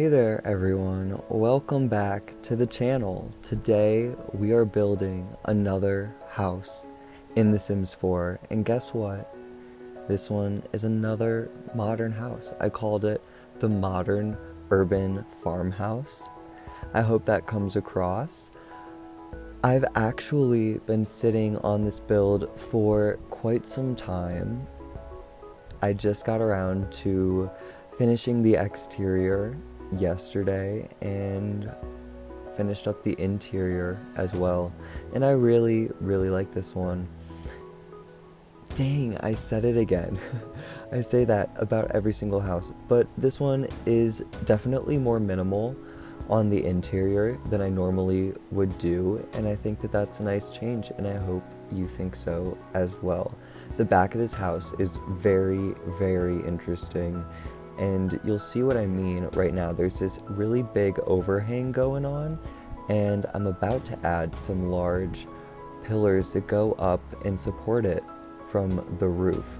Hey there everyone, welcome back to the channel. Today we are building another house in The Sims 4, and guess what? This one is another modern house. I called it the Modern Urban Farmhouse. I hope that comes across. I've actually been sitting on this build for quite some time. I just got around to finishing the exterior yesterday and finished up the interior as well, and I really like this one. Dang, I said it again. I say that about every single house, but this one is definitely more minimal on the interior than I normally would do, and I think that that's a nice change, and I hope you think so as well. The back of this house is very interesting, and you'll see what I mean right now. There's this really big overhang going on, and I'm about to add some large pillars that go up and support it from the roof.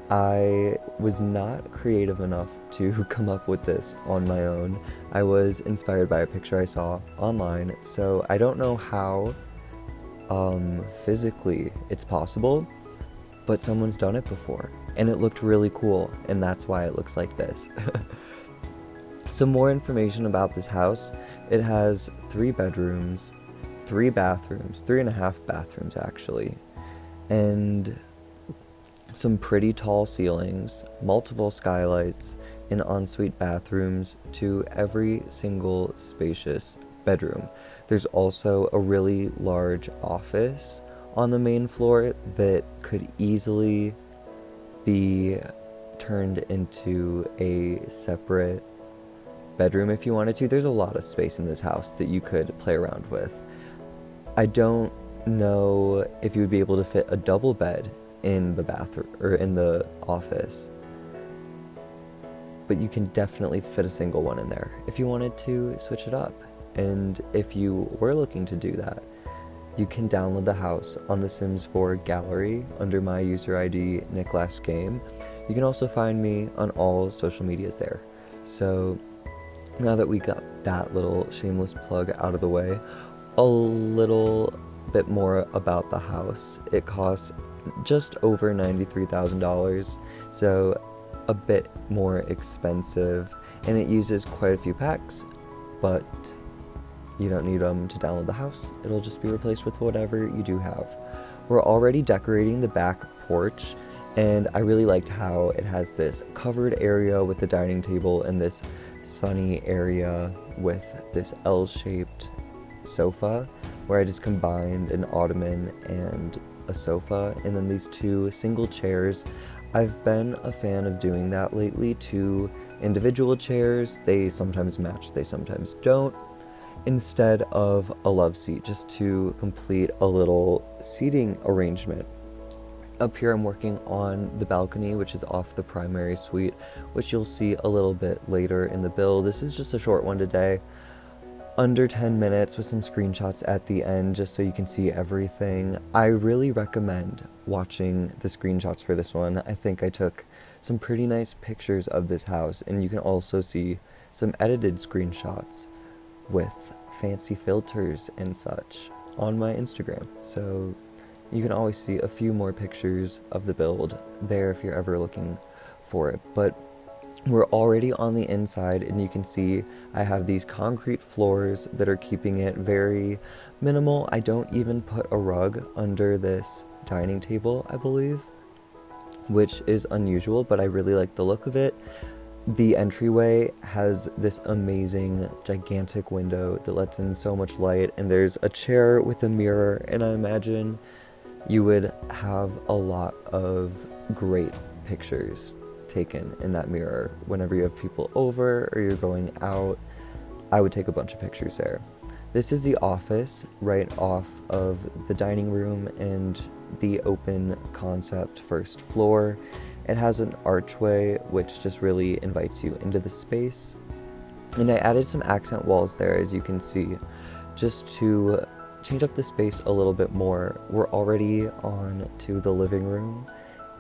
I was not creative enough to come up with this on my own. I was inspired by a picture I saw online, so I don't know how physically it's possible, but someone's done it before, and it looked really cool, and that's why it looks like this. Some more information about this house. It has 3 bedrooms, 3 bathrooms, 3.5 bathrooms actually, and some pretty tall ceilings, multiple skylights, and ensuite bathrooms to every single spacious bedroom. There's also a really large office on the main floor that could easily be turned into a separate bedroom if you wanted to. There's a lot of space in this house that you could play around with. I don't know if you would be able to fit a double bed in the bathroom or in the office, but you can definitely fit a single one in there if you wanted to switch it up. And if you were looking to do that, you can download the house on the Sims 4 gallery under my user ID NickLastGame. You can also find me on all social medias there. So now that we got that little shameless plug out of the way, a little bit more about the house. It costs just over $93,000, so a bit more expensive, and it uses quite a few packs, but you don't need them to download the house. It'll just be replaced with whatever you do have. We're already decorating the back porch, and I really liked how it has this covered area with the dining table and this sunny area with this L-shaped sofa, where I just combined an ottoman and a sofa, and then these 2 single chairs. I've been a fan of doing that lately, 2 individual chairs. They sometimes match, they sometimes don't, instead of a love seat, just to complete a little seating arrangement. Up here I'm working on the balcony, which is off the primary suite, which you'll see a little bit later in the build. This is just a short one today, under 10 minutes with some screenshots at the end just so you can see everything. I really recommend watching the screenshots for this one. I think I took some pretty nice pictures of this house, and you can also see some edited screenshots with fancy filters and such on my Instagram, so you can always see a few more pictures of the build there if you're ever looking for it. But we're already on the inside, and you can see I have these concrete floors that are keeping it very minimal. I don't even put a rug under this dining table, I believe, which is unusual, but I really like the look of it. The entryway has this amazing gigantic window that lets in so much light, and there's a chair with a mirror, and I imagine you would have a lot of great pictures taken in that mirror whenever you have people over or you're going out. I would take a bunch of pictures there. This is the office right off of the dining room and the open concept first floor. It has an archway which just really invites you into the space, and I added some accent walls there, as you can see, just to change up the space a little bit more. We're already on to the living room,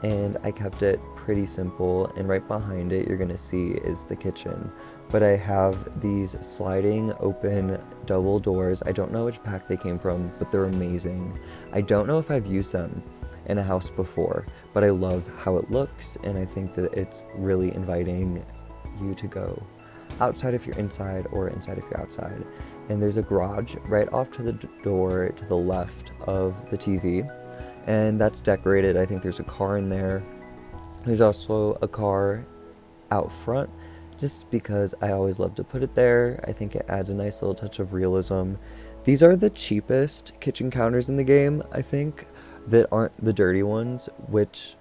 and I kept it pretty simple, and right behind it you're gonna see is the kitchen. But I have these sliding open double doors. I don't know which pack they came from, but they're amazing. I don't know if I've used them in a house before, but I love how it looks, and I think that it's really inviting you to go outside if you're inside or inside if you're outside. And there's a garage right off to the door to the left of the TV, and that's decorated. I think there's a car in there. There's also a car out front, just because I always love to put it there. I think it adds a nice little touch of realism. These are the cheapest kitchen counters in the game, I think, that aren't the dirty ones, which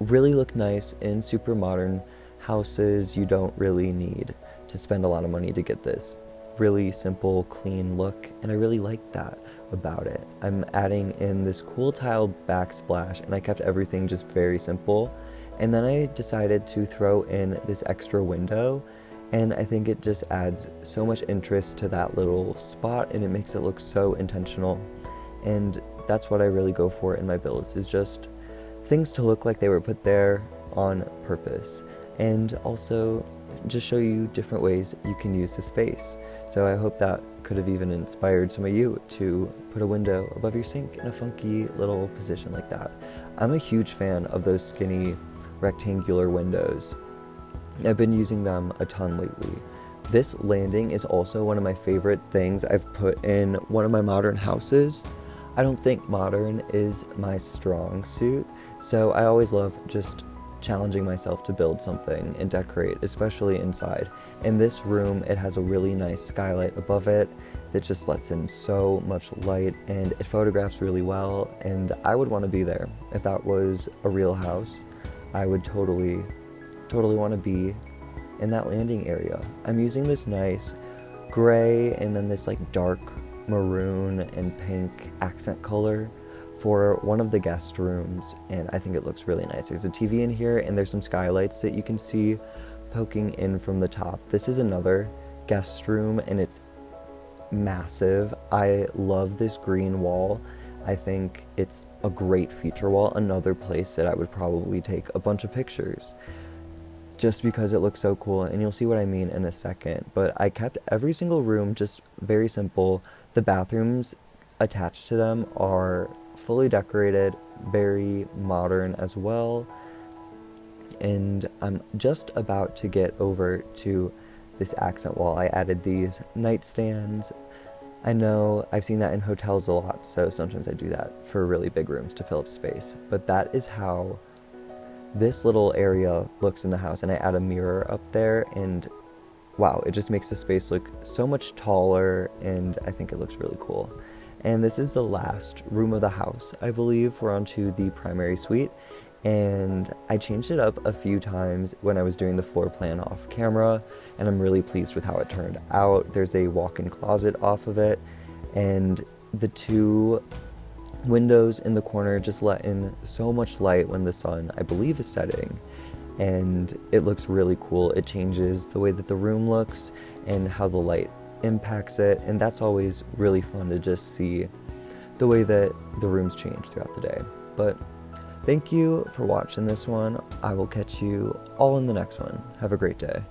really look nice in super modern houses. You don't really need to spend a lot of money to get this really simple, clean look, and I really like that about it. I'm adding in this cool tile backsplash, and I kept everything just very simple. And then I decided to throw in this extra window, and I think it just adds so much interest to that little spot, and it makes it look so intentional. And that's what I really go for in my builds, is just things to look like they were put there on purpose, and also just show you different ways you can use the space. So I hope that could have even inspired some of you to put a window above your sink in a funky little position like that. I'm a huge fan of those skinny rectangular windows. I've been using them a ton lately. This landing is also one of my favorite things I've put in one of my modern houses. I don't think modern is my strong suit, so I always love just challenging myself to build something and decorate, especially inside. In this room, it has a really nice skylight above it that just lets in so much light, and it photographs really well, and I would want to be there. If that was a real house, I would totally want to be in that landing area. I'm using this nice gray and then this like dark maroon and pink accent color for one of the guest rooms, and I think it looks really nice. There's a TV in here, and there's some skylights that you can see poking in from the top. This is another guest room, and it's massive. I love this green wall. I think it's a great feature wall, another place that I would probably take a bunch of pictures just because it looks so cool, and you'll see what I mean in a second. But I kept every single room just very simple. The bathrooms attached to them are fully decorated, very modern as well. And I'm just about to get over to this accent wall. I added these nightstands. I know I've seen that in hotels a lot, so sometimes I do that for really big rooms to fill up space. But that is how this little area looks in the house, and I add a mirror up there, and wow, it just makes the space look so much taller, and I think it looks really cool. And this is the last room of the house, I believe. We're on to the primary suite, and I changed it up a few times when I was doing the floor plan off camera, and I'm really pleased with how it turned out. There's a walk-in closet off of it, and the two windows in the corner just let in so much light when the sun, I believe, is setting, and it looks really cool. It changes the way that the room looks and how the light impacts it, and that's always really fun to just see the way that the rooms change throughout the day. But thank you for watching this one. I will catch you all in the next one. Have a great day.